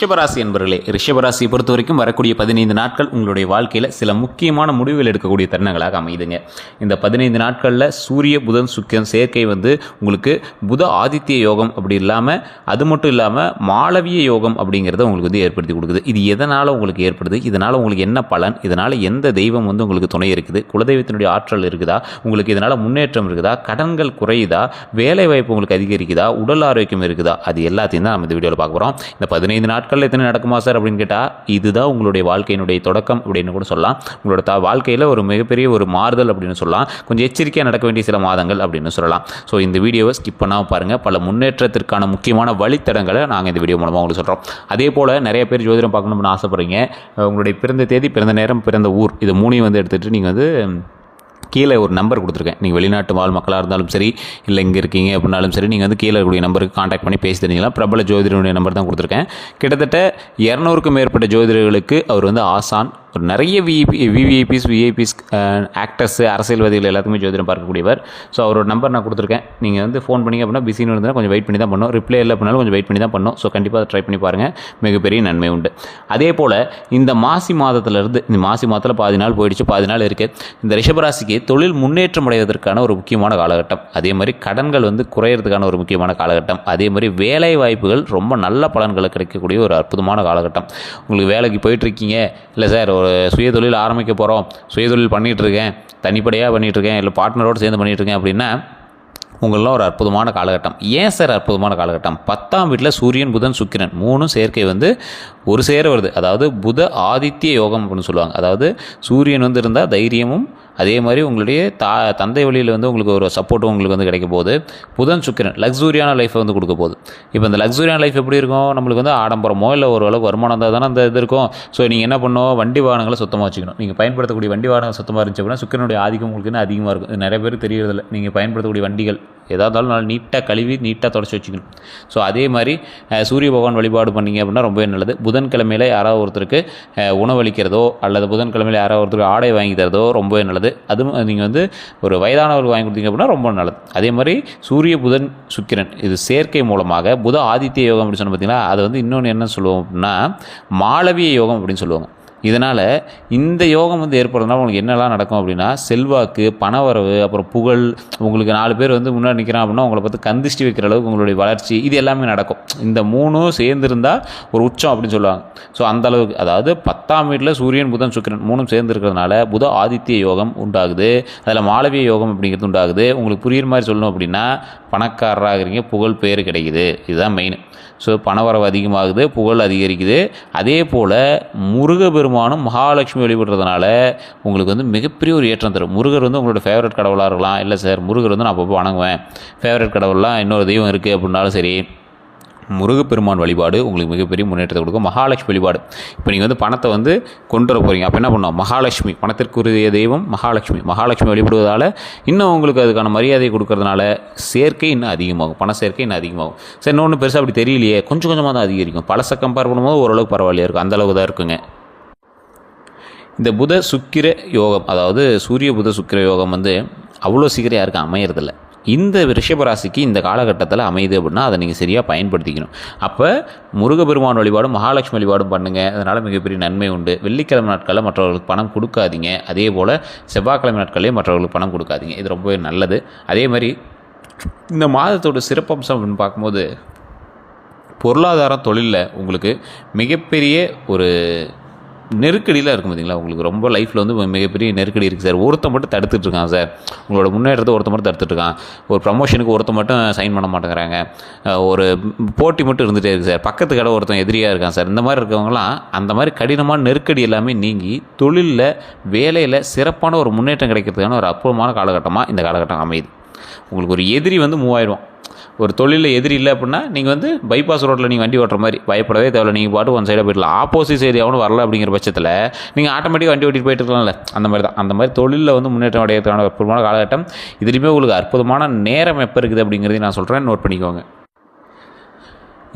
ரிஷபராசி என்பர்களே, ரிஷபராசியை பொறுத்த வரைக்கும் வரக்கூடிய 15 நாட்கள் உங்களுடைய வாழ்க்கையில் சில முக்கியமான முடிவுகள் எடுக்கக்கூடிய தருணங்களாக அமையுதுங்க. இந்த 15 நாட்களில் சூரிய புதன் சுக்கிரன் சேர்க்கை உங்களுக்கு புத ஆதித்ய யோகம் அப்படி இல்லாமல், அது மட்டும் இல்லாமல் மாளவிய யோகம் அப்படிங்கிறத உங்களுக்கு ஏற்படுத்தி கொடுக்குது. இது எதனால் உங்களுக்கு ஏற்படுது, இதனால் உங்களுக்கு என்ன பலன், இதனால் எந்த தெய்வம் உங்களுக்கு துணை இருக்குது, குலதெய்வத்தினுடைய ஆற்றல் இருக்குதா, உங்களுக்கு இதனால் முன்னேற்றம் இருக்குதா, கடன்கள் குறையுதா, வேலை வாய்ப்பு உங்களுக்கு அதிகரிக்குதா, உடல் ஆரோக்கியம் இருக்குதா, அது எல்லாத்தையும் தான் நம்ம இந்த வீடியோவில் பார்க்க போகிறோம். இந்த 15 நாட்கள் எத்தனை நடக்குமா சார் அப்படின்னு கேட்டால், இதுதான் உங்களுடைய வாழ்க்கையினுடைய தொடக்கம் அப்படின்னு கூட சொல்லலாம். உங்களோட வாழ்க்கையில் ஒரு மிகப்பெரிய ஒரு மாறுதல் அப்படின்னு சொல்லலாம். கொஞ்சம் எச்சரிக்கையாக நடக்க வேண்டிய சில மாதங்கள் அப்படின்னு சொல்லலாம். ஸோ இந்த வீடியோவை ஸ்கிப் பண்ணாமல் பாருங்கள். பல முன்னேற்றத்திற்கான முக்கியமான வழித்தடங்களை நாங்கள் இந்த வீடியோ மூலமாக உங்களுக்கு சொல்கிறோம். அதே போல் நிறைய பேர் ஜோதிடம் பார்க்கணும்னு ஆசைப்படுறீங்க. உங்களுடைய பிறந்த தேதி, பிறந்த நேரம், பிறந்த ஊர், இது மூணையும் எடுத்துகிட்டு நீங்கள் கீழே ஒரு நம்பர் கொடுத்துருக்கேன். நீங்கள் வெளிநாட்டு வாழ் மக்களாக இருந்தாலும் சரி, இல்லை இங்கே இருக்கீங்க அப்படின்னாலும் சரி, நீங்கள் கீழே இருக்கக்கூடிய நம்பருக்கு காண்டாக்ட் பண்ணி பேசி தெரிஞ்சிக்கலாம். பிரபல ஜோதிடருடைய நம்பர் தான் கொடுத்துருக்கேன். கிட்டத்தட்ட 200க்கும் மேற்பட்ட ஜோதிடர்களுக்கு அவர் ஆசான். ஒரு நிறைய விவிஐபிஸ் ஆக்டர்ஸ், அரசியல்வாதிகள் எல்லாத்துக்குமே ஜோதிடம் பார்க்கக்கூடியவர். ஸோ அவரோட நம்பர் நான் கொடுத்துருக்கேன். நீங்கள் ஃபோன் பண்ணிங்க அப்படின்னா பிஸின்னு இருந்தால் கொஞ்சம் வெயிட் பண்ணி தான் பண்ணணும். ரிப்ளை இல்லை அப்படின்னாலும் கொஞ்சம் வெயிட் பண்ணி தான் பண்ணணும். ஸோ கண்டிப்பாக அதை ட்ரை பண்ணி பாருங்கள். மிகப்பெரிய நன்மை உண்டு. அதே போல் இந்த மாசி மாதத்திலிருந்து, இந்த மாசி மாதத்தில் பாதி நாள் போயிடுச்சு, பாதி நாள் இருக்குது. இந்த ரிஷபராசிக்கு தொழில் முன்னேற்றம் அடைவதற்கான ஒரு முக்கியமான காலகட்டம். அதே மாதிரி கடன்கள் குறையிறதுக்கான ஒரு முக்கியமான காலகட்டம். அதே மாதிரி வேலை வாய்ப்புகள் ரொம்ப நல்ல பலன்களை கிடைக்கக்கூடிய ஒரு அற்புதமான காலகட்டம். உங்களுக்கு வேலைக்கு போயிட்டுருக்கீங்க, இல்லை சார் ஒரு சுயதொழில் ஆரம்பிக்க போகிறோம், சுயதொழில் பண்ணிகிட்ருக்கேன், தனிப்படையாக பண்ணிகிட்ருக்கேன், இல்லை பார்ட்னரோடு சேர்ந்து பண்ணிகிட்ருக்கேன் அப்படின்னா உங்களெலாம் ஒரு அற்புதமான காலகட்டம். ஏன் சார் அற்புதமான காலகட்டம்? 10ஆம் வீட்டில் சூரியன் புதன் சுக்கிரன் 3 சேர்க்கை ஒரு சேர வருது. அதாவது புத ஆதித்ய யோகம் அப்படின்னு சொல்லுவாங்க. அதாவது சூரியன் இருந்தால் தைரியமும், அதே மாதிரி உங்களுடைய தந்தை வழியில் உங்களுக்கு ஒரு சப்போர்ட்டும் உங்களுக்கு கிடைக்க போகுது. புதன் சுக்கிரன் லக்ஸூரியான லைஃப்பை கொடுக்க போகுது. இப்போ இந்த லக்ஸூரியான லைஃப் எப்படி இருக்கும்? நம்மளுக்கு ஆடம்பரமோ இல்லை ஓரளவுக்கு வருமானம் இருந்தால் தானே அந்த இது இருக்கும். ஸோ நீங்கள் என்ன பண்ணணும், வண்டி வாகனங்களை சுத்தமாக வச்சுக்கணும். நீங்கள் பயன்படுத்தக்கூடிய வண்டி வாகனங்கள் சுத்தமாக இருந்துச்சு அப்படின்னா சுக்கிரனுடைய ஆதிக்கம் உங்களுக்கு அதிகமாக இருக்கும். நிறைய பேர் தெரியறதில்ல. நீங்கள் பயன்படுத்தக்கூடிய வண்டிகள் எதாக இருந்தாலும் நல்லா நீட்டாக கழுவி நீட்டாக தொடச்சி வச்சுக்கணும். ஸோ அதே மாதிரி சூரிய பகவான் வழிபாடு பண்ணிங்க அப்படின்னா ரொம்பவே நல்லது. புதன்கிழமையில் யாராவது ஒருத்தருக்கு உணவளிக்கிறதோ, அல்லது புதன்கிழமையில் யாராவது ஒருத்தருக்கு ஆடை வாங்கி தரதோ ரொம்பவே நல்லது. அதுவும் நீங்கள் ஒரு வயதானவர்கள் வாங்கி கொடுத்தீங்க அப்படின்னா ரொம்ப நல்லது. அதே மாதிரி சூரிய புதன் சுக்கிரன் இது சேர்க்கை மூலமாக புத ஆதித்ய யோகம் அப்படின்னு சொன்ன பார்த்தீங்களா, அது இன்னொன்று என்ன சொல்லுவோம் அப்படின்னா மாளவிய யோகம் அப்படின்னு சொல்லுவாங்க. இதனால் இந்த யோகம் ஏற்படுறதுனால உங்களுக்கு என்னெல்லாம் நடக்கும் அப்படின்னா, செல்வாக்கு, பணவரவு, அப்புறம் புகழ், உங்களுக்கு 4 பேர் முன்னாடி நிற்கிறான் அப்படின்னா உங்களை பார்த்து கந்திஷ்டி வைக்கிற அளவுக்கு உங்களுடைய வளர்ச்சி, இது எல்லாமே நடக்கும். இந்த 3 சேர்ந்துருந்தால் ஒரு உச்சம் அப்படின்னு சொல்லுவாங்க. ஸோ அந்த அளவுக்கு, அதாவது 10ஆம் வீட்டில் சூரியன் புதன் சுக்கிரன் 3 சேர்ந்து இருக்கிறதுனால புத ஆதித்ய யோகம் உண்டாகுது. அதில் மாளவிய யோகம் அப்படிங்கிறது உண்டாகுது. உங்களுக்கு புரியுற மாதிரி சொல்லணும் அப்படின்னா, பணக்காரராகிறீங்க, புகழ் பேர் கிடைக்குது. இதுதான் மெயின். ஸோ பணவரவு அதிகமாகுது, புகழ் அதிகரிக்குது. அதே போல் முருகப்பெருமானும் மகாலட்சுமி வழிபடுறதுனால உங்களுக்கு மிகப்பெரிய ஒரு ஏற்றம் தரும். முருகர் உங்களோட ஃபேவரட் கடவுளாக இருக்கலாம். இல்லை சார் முருகர் நான் அப்பப்போ வணங்குவேன், ஃபேவரட் கடவுளாக இன்னொரு தெய்வம் இருக்குது அப்படின்னாலும் சரி, முருகப்பெருமான் வழிபாடு உங்களுக்கு மிகப்பெரிய முன்னேற்றத்தை கொடுக்கும். மகாலட்சுமி வழிபாடு, இப்போ நீங்கள் பணத்தை கொண்டு வர போகிறீங்க, அப்போ என்ன பண்ணோம், மகாலட்சுமி, பணத்திற்குரிய தெய்வம் மகாலட்சுமி வழிபடுவதால் இன்னும் உங்களுக்கு அதுக்கான மரியாதையை கொடுக்கறதுனால சேர்க்கை இன்னும் அதிகமாகும், பண சேர்க்கை இன்னும் அதிகமாகும். சரி, இன்னொன்று பெருசாக அப்படி தெரியலையே, கொஞ்சம் கொஞ்சமாக தான் அதிகரிக்கும். பழசை கம்பேர் பண்ணும்போது ஓரளவுக்கு பரவாயில்லையா இருக்கும், அந்தளவுக்கு தான் இருக்குங்க. இந்த புத சுக்கிர யோகம், அதாவது சூரிய புத சுக்கிர யோகம் அவ்வளோ சீக்கிரம் யாருக்கும் அமையறதில்லை. இந்த ரிஷபராசிக்கு இந்த காலகட்டத்தில் அமையுது அப்படின்னா அதை நீங்கள் சரியாக பயன்படுத்திக்கணும். அப்போ முருகப்பெருமான் வழிபாடும் மகாலட்சுமி வழிபாடும் பண்ணுங்கள். அதனால் மிகப்பெரிய நன்மை உண்டு. வெள்ளிக்கிழமை நாட்களில் மற்றவர்களுக்கு பணம் கொடுக்காதீங்க. அதே போல் செவ்வாய்க்கிழமை நாட்களிலே மற்றவர்களுக்கு பணம் கொடுக்காதீங்க. இது ரொம்பவே நல்லது. அதே மாதிரி இந்த மாதத்தோட சிறப்பம்சம் அப்படின்னு பார்க்கும்போது, பொருளாதாரம் தொழிலில் உங்களுக்கு மிகப்பெரிய ஒரு நெருக்கடியில் இருக்கும். பார்த்தீங்களா, உங்களுக்கு ரொம்ப லைஃப்பில் மிகப்பெரிய நெருக்கடி இருக்குது சார். ஒருத்தன் மட்டும் தடுத்துட்ருக்கான் சார், உங்களோட முன்னேற்றத்தை ஒருத்தன் மட்டும் தடுத்துட்ருக்கான். ஒரு ப்ரமோஷனுக்கு ஒருத்தன் மட்டும் சைன் பண்ண மாட்டேங்கிறாங்க. ஒரு போட்டி மட்டும் இருந்துகிட்டே இருக்குது சார். பக்கத்து கடை ஒருத்தன் எதிரியாக இருக்கான் சார். இந்த மாதிரி இருக்கவங்களாம் அந்த மாதிரி கடினமான நெருக்கடி எல்லாமே நீங்கி தொழிலில், வேலையில் சிறப்பான ஒரு முன்னேற்றம் கிடைக்கிறதுக்கான ஒரு அற்புதமான காலகட்டமாக இந்த காலகட்டம் அமையுது. உங்களுக்கு ஒரு எதிரி மூவாயிரம். ஒரு தொழிலில் எதிரி இல்லை அப்படின்னா நீங்கள் பைபாஸ் ரோட்டில் நீங்கள் வண்டி ஓட்டுற மாதிரி பயப்படவே தேவையில்லை. நீங்கள் பாட்டு ஒன் சைடாக போயிடலாம். ஆப்போசிட் சைடு எவனும் வரல அப்படிங்கிற பட்சத்தில் நீங்கள் ஆட்டோமேட்டிக்காக வண்டி ஓட்டிட்டு போயிட்டு இருக்கலாம்ல. அந்த மாதிரி தான். அந்த மாதிரி தொழிலில் முன்னேற்றம் அடையிறதுக்கான அற்புதமான காலகட்டம். இதுலேயுமே உங்களுக்கு அற்புதமான நேரம் எப்போ இருக்குது அப்படிங்கிறதையும் நான் சொல்கிறேன், நோட் பண்ணிக்கோங்க.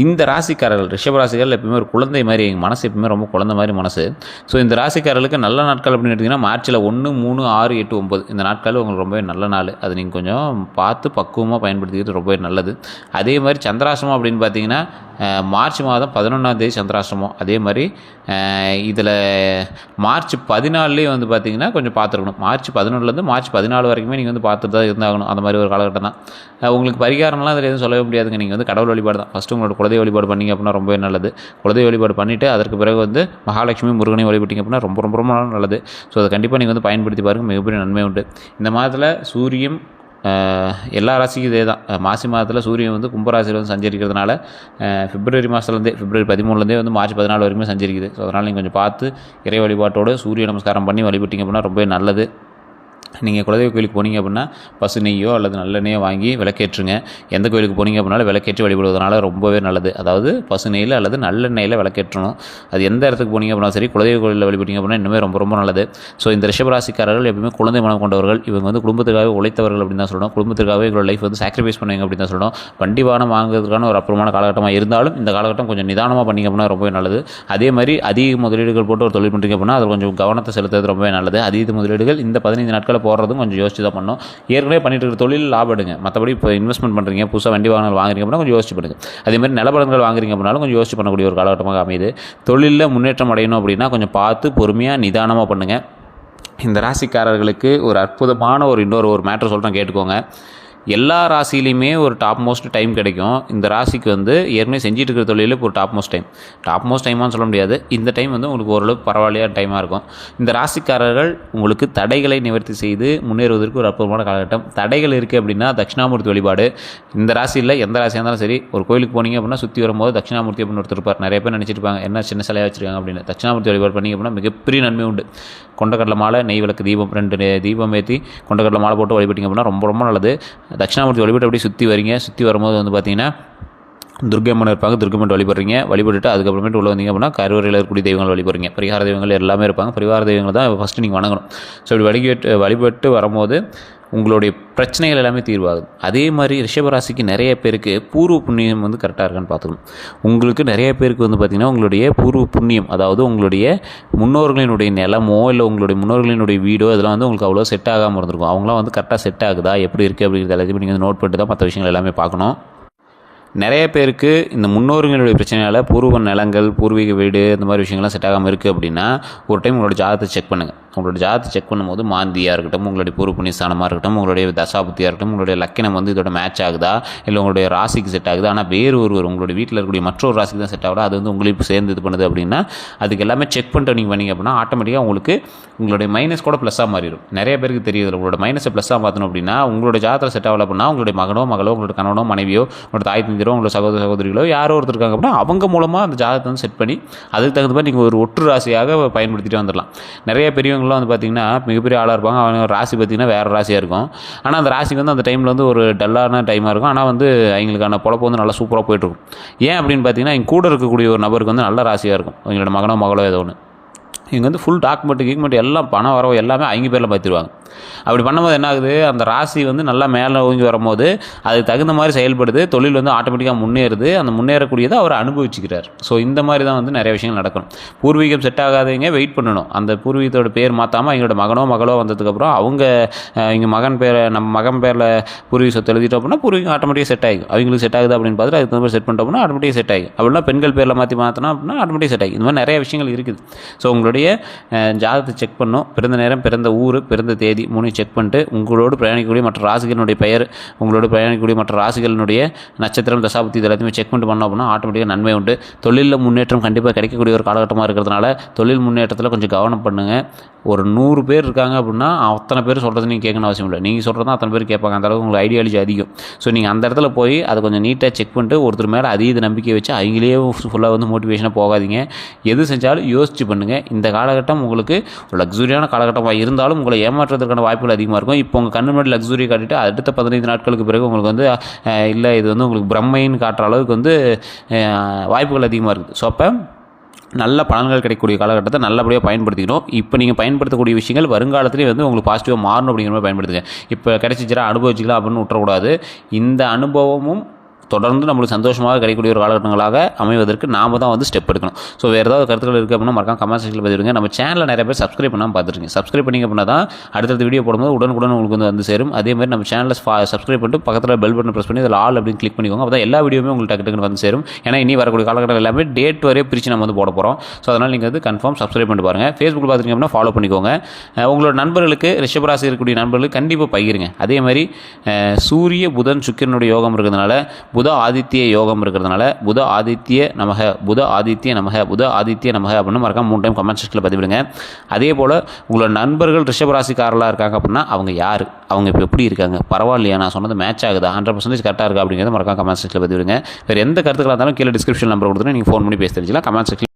இந்த ராசிக்காரர்கள் ரிஷப ராசிக்காரர்கள் எப்பவுமே ஒரு குழந்தை மாதிரி, எங்கள் மனசு எப்பவுமே ரொம்ப குழந்தை மாதிரி மனசு. ஸோ இந்த ராசிக்காரர்களுக்கு நல்ல நாட்கள் அப்படின்னு எடுத்திங்கன்னா மார்ச்சில் 1, 3, 6, 8, 9 இந்த நாட்கள் உங்களுக்கு ரொம்பவே நல்ல நாள். அது நீங்கள் கொஞ்சம் பார்த்து பக்குவமாக பயன்படுத்திக்கிறது ரொம்பவே நல்லது. அதே மாதிரி சந்திராசிரமம் அப்படின்னு பார்த்தீங்கன்னா மார்ச் மாதம் 11ஆம் தேதி சந்திராசிரமம். அதே மாதிரி இதில் மார்ச் 14லேயே வந்து பார்த்திங்கன்னா கொஞ்சம் பார்த்துருக்கணும். மார்ச் 11லேருந்து மார்ச் 14 வரைக்குமே நீங்கள் வந்து பார்த்துட்டு தான் இருந்தாகணும். அந்த மாதிரி ஒரு காலகட்டம் தான். உங்களுக்கு பரிகாரம்லாம் அதில் எதுவும் சொல்லவே முடியாதுங்க. நீங்கள் வந்து கடவுள் வழிபாடு தான். ஃபஸ்ட்டு உங்களோட குலதெய்வ வழிபாடு பண்ணிங்க அப்படின்னா ரொம்பவே நல்லது. குலதெய்வ வழிபாடு பண்ணிவிட்டு அதற்கு பிறகு வந்து மகாலட்சுமி முருகனை வழிபட்டிங்க அப்படின்னா ரொம்ப ரொம்ப ரொம்ப நல்லது. ஸோ அதை கண்டிப்பாக நீங்கள் வந்து பயன்படுத்தி பாருங்கள், மிகப்பெரிய நன்மை உண்டு. இந்த மாதத்தில் சூரியன் எல்லா ராசிக்கும் இதே தான். மாசி மாதத்தில் சூரியன் வந்து கும்பராசியில் வந்து சஞ்சரிக்கிறதுனால பிப்ரவரி மாதத்துலேருந்தே, பிப்ரவரி 13லேருந்தே வந்து மார்ச் 14 வரைக்குமே சஞ்சரிக்குது. ஸோ அதனால் நீங்கள் கொஞ்சம் பார்த்து இறை வழிபாட்டோடு சூரிய நமஸ்காரம் பண்ணி வழிபட்டிங்க அப்படின்னா ரொம்பவே நல்லது. நீங்கள் குலதெய்வ கோயிலுக்கு போனீங்க அப்படின்னா பசு நெய்யோ அல்லது நல்லெண்ணெயோ வாங்கி விளக்கேற்றுங்க. எந்த கோயிலுக்கு போனீங்க அப்படின்னாலும் விளக்கேற்றி வழிபடுவதனால ரொம்பவே நல்லது. அதாவது பசு நெய்யில் அல்லது நல்லெண்ணெயில் விளக்கேற்றணும். அது எந்த இடத்துக்கு போனீங்க அப்படின்னா சரி, குலதெய்வ கோயிலில் வழிபட்டீங்க அப்படின்னா இன்னுமே ரொம்ப ரொம்ப நல்லது. ஸோ இந்த ரிஷபராசிக்காரர்கள் எப்பவுமே குழந்தை மனம் கொண்டவர்கள். இவங்க வந்து குடும்பத்துக்காகவே உழைத்தவர்கள் அப்படின்னு தான் சொல்லணும். குடும்பத்துக்காகவே இவங்களோட லைஃப் வந்து சாக்ரிஃபைஸ் பண்ணுவீங்க அப்படின்னு தான் சொல்லணும். வண்டி வாகனம் வாங்குறதுக்கான ஒரு அப்புறமான காலகட்டமாக இருந்தாலும் இந்த காலகட்டம் கொஞ்சம் நிதானமாக பண்ணிங்க அப்படின்னா ரொம்பவே நல்லது. அதே மாதிரி அதிக முதலீடுகள் போட்டு ஒரு தொழில் பண்ணுறீங்க அப்படின்னா அதில் கொஞ்சம் கவனத்தை செலுத்துறது ரொம்பவே நல்லது. அதீத முதலீடுகள் இந்த 15 நாட்களில் போடுறதும் கொஞ்சம் யோசிச்சு தான் பண்ணணும். ஏற்கனவே பண்ணிட்டு இருக்கிற தொழில் லாபம் எடுங்க. மற்றபடி இப்போ இன்வெஸ்ட்மெண்ட் பண்ணுறீங்க, புதுசாக வண்டி வாகனங்கள் வாங்குறீங்க அப்படின்னா கொஞ்சம் யோசிச்சு பண்ணுங்க. அதேமாதிரி நிலப்படங்கள் வாங்குறீங்க அப்படின்னாலும் கொஞ்சம் யோசிச்சு பண்ணக்கூடிய ஒரு காலகட்டமாக அமையுது. தொழிலில் முன்னேற்றம் அடையணும் அப்படின்னா கொஞ்சம் பார்த்து பொறுமையாக நிதானமாக பண்ணுங்கள். இந்த ராசிக்காரர்களுக்கு ஒரு அற்புதமான இன்னொரு மேட்டர் சொல்கிறேன், கேட்டுக்கோங்க. எல்லா ராசிலையுமே ஒரு டாப் மோஸ்ட் டைம் கிடைக்கும். இந்த ராசிக்கு வந்து ஏற்கனவே செஞ்சுட்டு இருக்கிற தொழிலில் இப்போ ஒரு டாப் மோஸ்ட் டைமான்னு சொல்ல முடியாது. இந்த டைம் வந்து உங்களுக்கு ஓரளவுக்கு பரவாயில்லையான டைமாக இருக்கும். இந்த ராசிக்காரர்கள் உங்களுக்கு தடைகளை நிவர்த்தி செய்து முன்னேறுவதற்கு ஒரு அற்புதமான காலகட்டம். தடைகள் இருக்குது அப்படின்னா தட்சிணாமூர்த்தி வழிபாடு. இந்த ராசியில் எந்த ராசியாக இருந்தாலும் சரி, ஒரு கோயிலுக்கு போனீங்க அப்படின்னா சுற்றி வரும்போது தட்சிணாமூர்த்தி அப்படின்னு ஒருத்தர் இருப்பார். நிறைய பேர் நினச்சிட்டு இருப்பாங்க என்ன சின்ன சிலையாக வச்சுருக்காங்க அப்படின்னு. தட்சிணாமூர்த்தி வழிபாடு பண்ணிங்க அப்படின்னா மிகப்பெரிய நன்மை உண்டு. கொண்டக்கடலை மாலை, நெய் விளக்கு தீபம் 2 தீபம் ஏற்றி கொண்டக்கடலை மாலை போட்டு வழிபட்டிங்க அப்படின்னா ரொம்ப ரொம்ப நல்லது. தட்சிணாமூர்த்தி வழிபட்டு அப்படியே சுற்றி வரீங்க. சுற்றி வரும்போது வந்து பார்த்தீங்கன்னா துர்க்கம்மன் இருப்பாங்க. துர்க்கம்மன் வழிபடுறீங்க. வழிபட்டுட்டு அதுக்கப்புறமேட்டு உள்ள வந்தீங்க அப்படின்னா கருவறையில் இருக்கக்கூடிய தெய்வங்கள் வழிபடுறீங்க. பரிகார தெய்வங்கள் எல்லாமே இருப்பாங்க. பரிகார தெய்வங்கள் தான் ஃபஸ்ட்டு நீங்கள் வணங்கணும். ஸோ இப்படி வழிபட்டு வரும்போது உங்களுடைய பிரச்சனைகள் எல்லாமே தீர்வாகுது. அதே மாதிரி ரிஷபராசிக்கு நிறைய பேருக்கு பூர்வ புண்ணியம் வந்து கரெக்டாக இருக்கான்னு பார்த்துக்கணும். உங்களுக்கு நிறைய பேருக்கு வந்து பார்த்திங்கன்னா உங்களுடைய பூர்வ புண்ணியம், அதாவது உங்களுடைய முன்னோர்களினுடைய நிலமோ இல்லை உங்களுடைய முன்னோர்களினுடைய வீடோ இதெல்லாம் வந்து உங்களுக்கு அவ்வளோ செட் ஆகாமல் இருந்திருக்கும். அவங்களாம் வந்து கரெக்டாக செட் ஆகுதா, எப்படி இருக்குது அப்படிங்கிறது எல்லாத்தையும் நீங்கள் வந்து நோட் பண்ணிட்டு தான் மற்ற விஷயங்கள் எல்லாமே பார்க்கணும். நிறைய பேருக்கு இந்த முன்னோர்களுடைய பிரச்சனையால் பூர்வ நிலங்கள், பூர்வீக வீடு இந்த மாதிரி விஷயங்கள்லாம் செட் ஆகாமல் இருக்குது அப்படின்னா ஒரு டைம் உங்களோட ஜாதகத்தை செக் பண்ணுங்கள். உங்களோட ஜாதகத்தை செக் பண்ணும்போது மாந்தியாக இருக்கட்டும், உங்களுடைய பூர்வ புண்ணிய ஸ்தானமாக இருக்கட்டும், உங்களுடைய தசாபுத்தியாக இருக்கட்டும், உங்களுடைய லக்கினம் வந்து இதோட மேட்ச் ஆகுதா, இல்லை உங்களுடைய ராசிக்கு செட் ஆகுது, ஆனால் வேறு உங்களுடைய வீட்டில் இருக்கக்கூடிய மற்றொரு ராசிக்கு தான் செட் ஆகுதா, அது வந்து உங்களுக்கு சேர்ந்து இது பண்ணுது அப்படின்னா அதுக்கு எல்லாமே செக் பண்ணிட்டு நீங்கள் பண்ணிங்க அப்படின்னா ஆட்டோமேட்டிக்காக உங்களுக்கு உங்களுடைய மைனஸ் கூட ப்ளஸ்ஸாக மாறிடும். நிறைய பேருக்கு தெரியுது. உங்களோட மைனஸை ப்ளஸ்ஸாக மாற்றணும் அப்படின்னா உங்களோட ஜாதகத்தில் செட் ஆகல அப்படின்னா உங்களுடைய மகனோ மகளோ, உங்களோட கணவனோ மனைவியோ, உங்களோட தாய் தந்தையோ, உங்களோட சகோதர சகோதரிகளோ யாரோ ஒருத்தர் இருக்காங்க அப்படின்னா அவங்க மூலமாக அந்த ஜாதகத்தை வந்து செட் பண்ணி அதுக்கு தகுந்த மாதிரி நீங்கள் ஒரு ஒற்று ராசியாக பயன்படுத்திட்டு வந்துடலாம். நிறைய பெரியவங்களாம் வந்து பார்த்திங்கன்னா மிகப்பெரிய ஆளாக இருப்பாங்க. அவங்க ராசி பார்த்திங்கன்னா வேறு ராசியாக இருக்கும். ஆனால் அந்த ராசிக்கு வந்து அந்த டைமில் வந்து ஒரு டல்லான டைமாக இருக்கும். ஆனால் வந்து அவங்களுக்கான பொழப்பு வந்து நல்லா சூப்பராக போய்ட்டுருக்கும். ஏன் அப்படின்னு பார்த்தீங்கன்னா இங்கே கூட இருக்கக்கூடிய ஒரு நபருக்கு வந்து நல்ல ராசியாக இருக்கும். அவங்களோட மகனோ மகளோ ஏதோ ஒன்று. இங்கே வந்து ஃபுல் டாக்குமெண்ட் எல்லாம் பணம் வரவோ எல்லாமே அவங்க பேரில் பார்த்துருவாங்க. அப்படி பண்ணும்போது என்ன ஆகுது, அந்த ராசி வந்து நல்லா மேலே ஓங்கி வரும்போது அதுக்கு தகுந்த மாதிரி செயல்படுது. தொழில் வந்து ஆட்டோமேட்டிக்காக முன்னேறுது. அந்த முன்னேறக்கூடியதை அவர் அனுபவிச்சுக்கிறார். ஸோ இந்த மாதிரி தான் வந்து நிறைய விஷயங்கள் நடக்கணும். பூர்வீகம் செட் ஆகாதவங்க வெயிட் பண்ணணும். அந்த பூர்வீகத்தோட பேர் மாற்றாமல் அவங்களோட மகனோ மகளோ வந்ததுக்கப்புறம் அவங்க இங்கே மகன் பேரை நம்ம மகன் பேரில் பூர்வீக சொத்து எழுதிட்டோம் அப்படின்னா பூர்வீகம் ஆட்டோமேட்டிக்காக செட் ஆகும். அவங்களுக்கு செட் ஆகுது அப்படின்னு பார்த்துட்டு அதுக்கு தகுந்த செட் பண்ணிட்டோம் அப்படின்னா ஆட்டோமேட்டிக்காக செட் ஆகும். அப்படின்னா பெண்கள் பேரில் மாற்றினா அப்படின்னா ஆட்டோமேட்டிக்காக செட் ஆகும். இந்த மாதிரி நிறைய விஷயங்கள் இருக்குது. ஸோ உங்களுடைய ஜாதகத்தை செக் பண்ணணும். பிறந்த நேரம், பிறந்த ஊர், பிறந்த தேதி 3 செக் பண்ணிட்டு உங்களோடு பிரயாணிக்கக்கூடிய மற்ற ராசிகளினுடைய பெயர், உங்களோடு பிரயாணிக்கக்கூடிய மற்ற ராசிகளினுடைய நட்சத்திரம், தசாபுத்தி எல்லாத்தையுமே செக் பண்ணிட்டு பண்ணோம் அப்படின்னா ஆட்டோமேட்டிக்காக நன்மை உண்டு. தொழிலில் முன்னேற்றம் கண்டிப்பாக கிடைக்கக்கூடிய ஒரு காலகட்டமாக இருக்கிறதுனால தொழில் முன்னேற்றத்தில் கொஞ்சம் கவனம் பண்ணுங்கள். ஒரு 100 பேர் இருக்காங்க அப்படின்னா அத்தனை பேர் சொல்கிறது நீங்கள் கேட்கணும் அவசியம் இல்லை. நீங்கள் சொல்கிறது தான் அத்தனை பேர் கேட்பாங்க. அந்த அளவுக்கு உங்களுக்கு ஐடியாலஜி அதிகம். ஸோ நீங்கள் அந்த இடத்துல போய் அதை கொஞ்சம் நீட்டாக செக் பண்ணிட்டு ஒருத்தர் மேலே அதீத நம்பிக்கை வச்சு அவங்களே ஃபுல்லாக வந்து மோட்டிவேஷனாக போகாதீங்க. எது செஞ்சாலும் யோசிச்சு பண்ணுங்கள். இந்த காலகட்டம் உங்களுக்கு ஒரு லக்ஸுரியான காலகட்டமாக இருந்தாலும் உங்களை ஏமாற்றுறதுக்கான வாய்ப்புகள் அதிகமாக இருக்கும். இப்போ உங்கள் கண்ணு முன்னாடி லக்ஸுரி காட்டிட்டு அடுத்த 15 நாட்களுக்கு பிறகு உங்களுக்கு வந்து இல்லை இது வந்து உங்களுக்கு பிரம்மைன்னு காட்டுற அளவுக்கு வந்து வாய்ப்புகள் அதிகமாக இருக்குது. ஸோ அப்போ நல்ல பலன்கள் கிடைக்கக்கூடிய காலகட்டத்தை நல்லபடியாக பயன்படுத்திக்கணும். இப்போ நீங்கள் பயன்படுத்தக்கூடிய விஷயங்கள் வருங்காலத்துலேயே வந்து உங்களுக்கு பாசிட்டிவாக மாறணும் அப்படிங்கிற மாதிரி பயன்படுத்துங்க. இப்போ கிடைச்சிச்சுரா அனுபவிச்சிக்கலாம் அப்படின்னு விட்டுறக்கூடாது. இந்த அனுபவமும் தொடர்ந்து நம்மளுக்கு சந்தோஷமாக கிடைக்கக்கூடிய ஒரு காலகட்டங்களாக அமைவதற்கு நாம தான் வந்து ஸ்டெப் எடுக்கணும். ஸோ வேறு ஏதாவது கருத்துக்கள் இருக்குது அப்படின்னா மறக்காம கமெண்ட் செக்ஷனில் பதிவிடுங்க. நம்ம சேனலில் நிறைய பேர் சப்ஸ்கிரைப் பண்ணாமல் பார்த்துருக்கீங்க. சப்ஸ்கிரைப் பண்ணிங்க அப்படின்னா தான் அடுத்தடுத்த வீடியோ போடும்போது உடனுக்குடன் உங்களுக்கு வந்து சேரும். அதே மாதிரி நம்ம சேனலில் சப்ஸ்கிரைப் பண்ணிட்டு பக்கத்தில் பெல் பட்டன் ப்ரெஸ் பண்ணி அதில் ஆல் அப்படின்னு கிளிக் பண்ணிக்கோங்க. அப்போ தான் எல்லா வீடியோவுமே உங்களுக்கு டக்கு டக்குன்னு வந்து சேரும். ஏன்னா இனி வரக்கூடிய காலகட்டம் எல்லாமே டேட் வரையும் பிரித்து நம்ம வந்து போட போகிறோம். ஸோ அதனால் நீங்கள் வந்து கன்ஃபார்ம் சப்ஸ்கிரைப் பண்ணிட்டு பாருங்கள். ஃபேஸ்புக்கில் பார்த்துருக்கீங்க அப்படின்னா ஃபாலோ பண்ணிக்கோங்க. உங்களோட நண்பர்களுக்கு ரிஷபராசி இருக்கக்கூடிய நண்பர்களுக்கு கண்டிப்பாக பகிருங்க. அதே மாதிரி சூரிய புதன் சுக்கிரனுடைய யோகம் இருக்கிறதுனால புத ஆதித்ய யோகம் இருக்கிறதுனால புத ஆதித்ய நமக புத ஆதித்ய நமக புத ஆதித்ய நமக அப்படின்னு மறக்காம 3 டைம் கமெண்ட் செக்ஷனில் பதிவிடுங்க. அதே போல் உங்களோட நண்பர்கள் ரிஷபராசிக்காரர்களாக இருக்காங்க அப்படின்னா அவங்க யார், அவங்க இப்போ எப்படி இருக்காங்க, பரவாயில்லையா, நான் சொன்னது மேட்ச் ஆகுதா, 100% கரெக்டாக இருக்கா அப்படிங்கிறத மறக்காம கமெண்ட் செக்ஷனில் பதிவிடுங்க. வேறு எந்த கருத்துக்களாக இருந்தாலும் கீழே டிஸ்கிரிப்ஷன் நம்பர் கொடுத்துட்டு நீங்கள் ஃபோன் பண்ணி பேச தெரிஞ்சுக்கலாம். Comment section